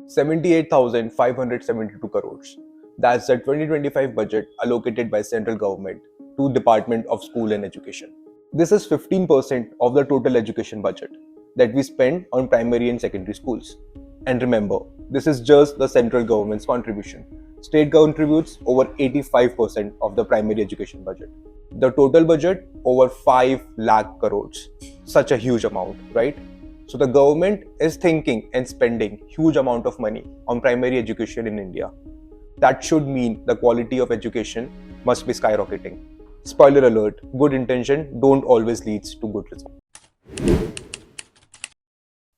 78,572 crores. That's the 2025 budget allocated by central government to Department of School and Education. This is 15% of the total education budget that we spend on primary and secondary schools. And remember, this is just the central government's contribution. State contributes over 85% of the primary education budget. The total budget over 5 lakh crores. Such a huge amount, right? So the government is thinking and spending huge amount of money on primary education in India. That should mean the quality of education must be skyrocketing. Spoiler alert, good intention don't always leads to good results.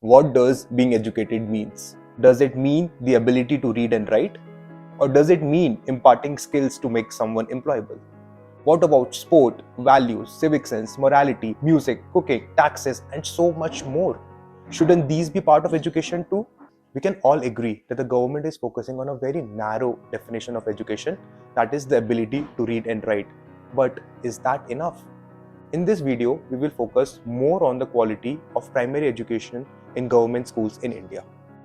What does being educated means? Does it mean the ability to read and write? Or does it mean imparting skills to make someone employable? What about sport, values, civic sense, morality, music, cooking, taxes, and so much more? Shouldn't these be part of education too? We can all agree that the government is focusing on a very narrow definition of education, that is the ability to read and write. But is that enough? In this video, we will focus more on the quality of primary education in government schools in India.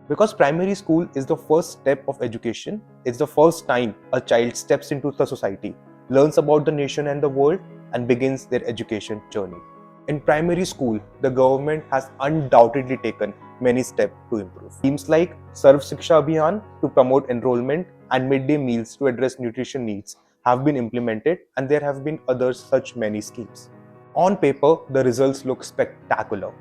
Because primary school is the first step of education, it's the first time a child steps into the society, learns about the nation and the world, and begins their education journey. In primary school, the government has undoubtedly taken many steps to improve. Schemes like Sarv Shiksha Abhiyan to promote enrollment and midday meals to address nutrition needs have been implemented, and there have been other such many schemes. On paper, the results look spectacular.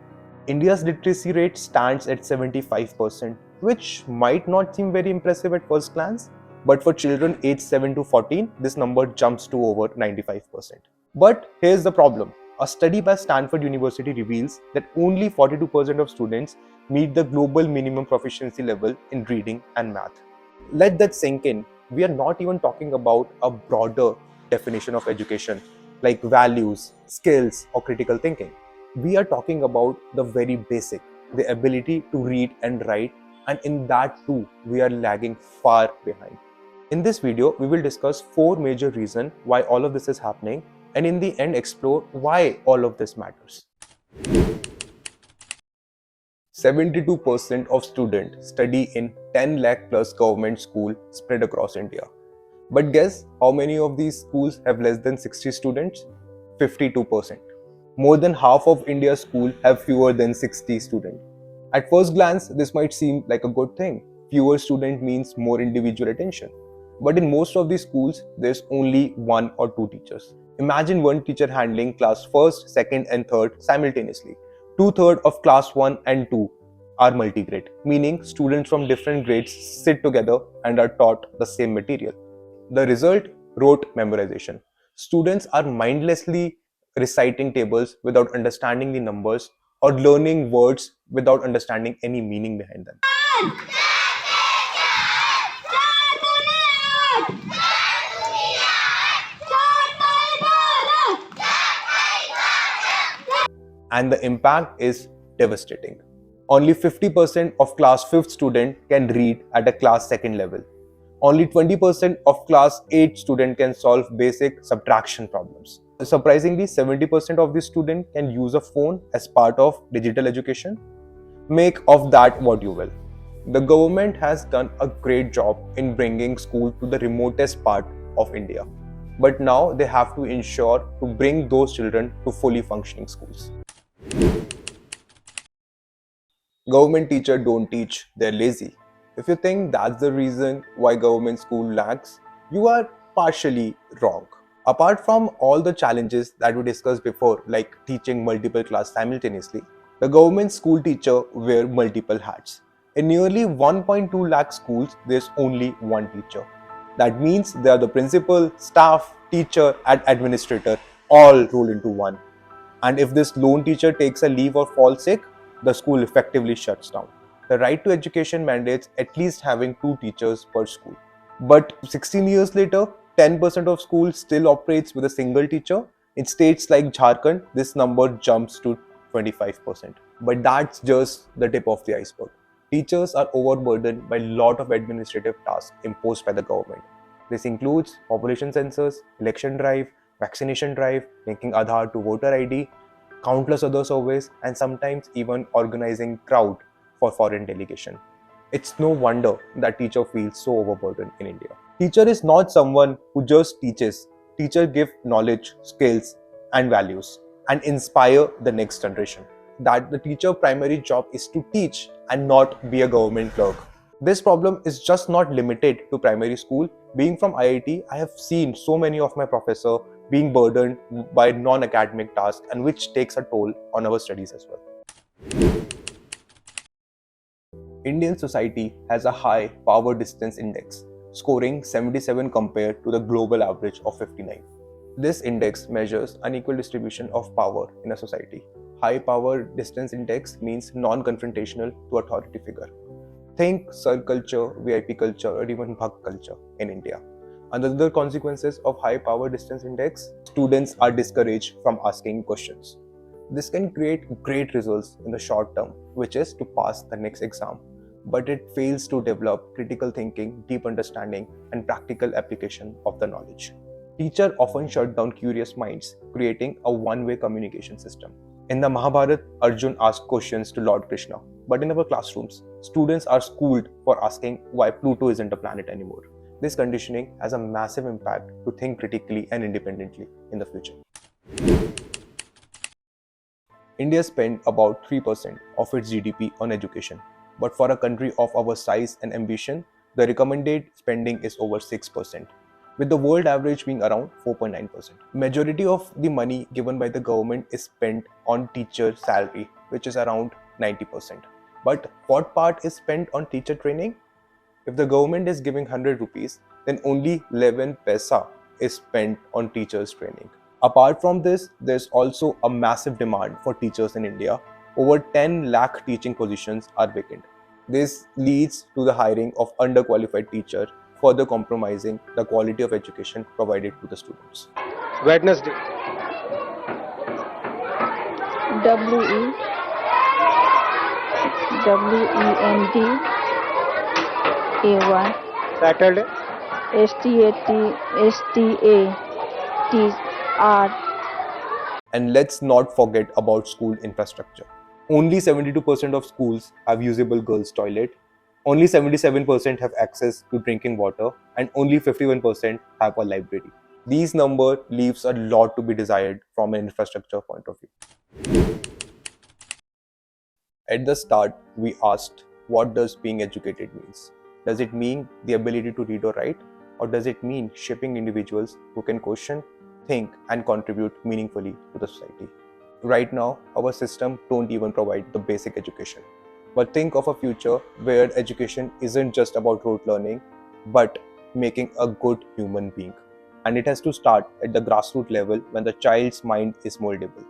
India's literacy rate stands at 75%, which might not seem very impressive at first glance, but for children aged 7 to 14, this number jumps to over 95%. But here's the problem. A study by Stanford University reveals that only 42% of students meet the global minimum proficiency level in reading and math. Let that sink in. We are not even talking about a broader definition of education like values, skills, or critical thinking. We are talking about the very basic, the ability to read and write, and in that too, we are lagging far behind. In this video, we will discuss 4 major reasons why all of this is happening, and in the end explore why all of this matters. 72% of students study in 10 lakh plus government school spread across India. But guess how many of these schools have less than 60 students? 52%. More than half of India's schools have fewer than 60 students. At first glance, this might seem like a good thing. Fewer students means more individual attention. But in most of these schools, there's only 1 or 2 teachers. Imagine one teacher handling class 1st, 2nd and 3rd simultaneously. 2/3 of class 1 and 2 are multigrade, meaning students from different grades sit together and are taught the same material. The result, rote memorization. Students are mindlessly reciting tables without understanding the numbers or learning words without understanding any meaning behind them. And the impact is devastating. Only 50% of class 5th student can read at a class 2nd level. Only 20% of class 8 student can solve basic subtraction problems. Surprisingly, 70% of these students can use a phone as part of digital education. Make of that what you will. The government has done a great job in bringing school to the remotest part of India. But now they have to ensure to bring those children to fully functioning schools. Government teachers don't teach, they're lazy. If you think that's the reason why government school lags, you are partially wrong. Apart from all the challenges that we discussed before, like teaching multiple classes simultaneously, the government school teacher wear multiple hats. In nearly 1.2 lakh schools, there's only one teacher. That means they are the principal, staff, teacher, and administrator all roll into one. And if this lone teacher takes a leave or falls sick, the school effectively shuts down. The right to education mandates at least having 2 teachers per school. But 16 years later, 10% of schools still operates with a single teacher. In states like Jharkhand, this number jumps to 25%. But that's just the tip of the iceberg. Teachers are overburdened by a lot of administrative tasks imposed by the government. This includes population census, election drive, vaccination drive, linking Aadhaar to voter ID, countless other surveys, and sometimes even organizing crowd for foreign delegation. It's no wonder that teacher feels so overburdened in India. Teacher is not someone who just teaches. Teacher give knowledge, skills and values and inspire the next generation. That the teacher primary job is to teach and not be a government clerk. This problem is just not limited to primary school. Being from IIT, I have seen so many of my professors being burdened by non-academic tasks and which takes a toll on our studies as well. Indian society has a high power distance index, scoring 77 compared to the global average of 59. This index measures unequal distribution of power in a society. High power distance index means non-confrontational to authority figure. Think Sir culture, VIP culture, or even Bhakt culture in India. Another consequences of high power distance index, students are discouraged from asking questions. This can create great results in the short term, which is to pass the next exam, but it fails to develop critical thinking, deep understanding, and practical application of the knowledge. Teachers often shut down curious minds, creating a one-way communication system. In the Mahabharata, Arjun asked questions to Lord Krishna, but in our classrooms, students are schooled for asking why Pluto isn't a planet anymore. This conditioning has a massive impact to think critically and independently in the future. India spends about 3% of its GDP on education, but for a country of our size and ambition, the recommended spending is over 6%, with the world average being around 4.9%. Majority of the money given by the government is spent on teacher salary, which is around 90%. But what part is spent on teacher training? If the government is giving 100 rupees, then only 11 paisa is spent on teachers training. Apart from this, there's also a massive demand for teachers in India. Over 10 lakh teaching positions are vacant. This leads to the hiring of underqualified teachers, further compromising the quality of education provided to the students. Wednesday. WENDAY Saturday. STATSTATR. And let's not forget about school infrastructure. Only 72% of schools have usable girls' toilet, only 77% have access to drinking water, and only 51% have a library. These numbers leaves a lot to be desired from an infrastructure point of view. At the start, we asked, what does being educated means? Does it mean the ability to read or write? Or does it mean shaping individuals who can question, think, and contribute meaningfully to the society? Right now, our system don't even provide the basic education. But think of a future where education isn't just about rote learning, but making a good human being. And it has to start at the grassroots level when the child's mind is moldable.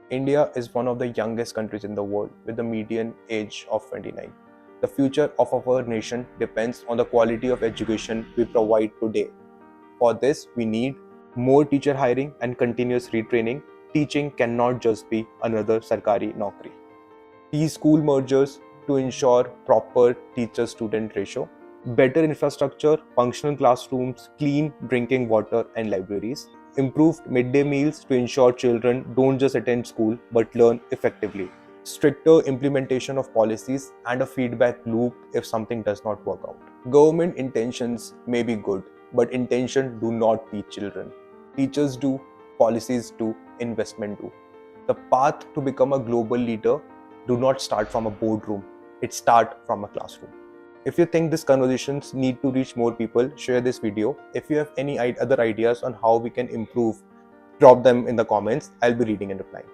India is one of the youngest countries in the world with a median age of 29. The future of our nation depends on the quality of education we provide today. For this, we need more teacher hiring and continuous retraining. Teaching cannot just be another Sarkari Naukri. School mergers to ensure proper teacher-student ratio, better infrastructure, functional classrooms, clean drinking water and libraries, improved midday meals to ensure children don't just attend school but learn effectively, stricter implementation of policies and a feedback loop if something does not work out. Government intentions may be good, but intention do not teach children. Teachers do, policies do, investment do. The path to become a global leader do not start from a boardroom, it starts from a classroom. If you think these conversations need to reach more people, share this video. If you have any other ideas on how we can improve, drop them in the comments. I'll be reading and replying.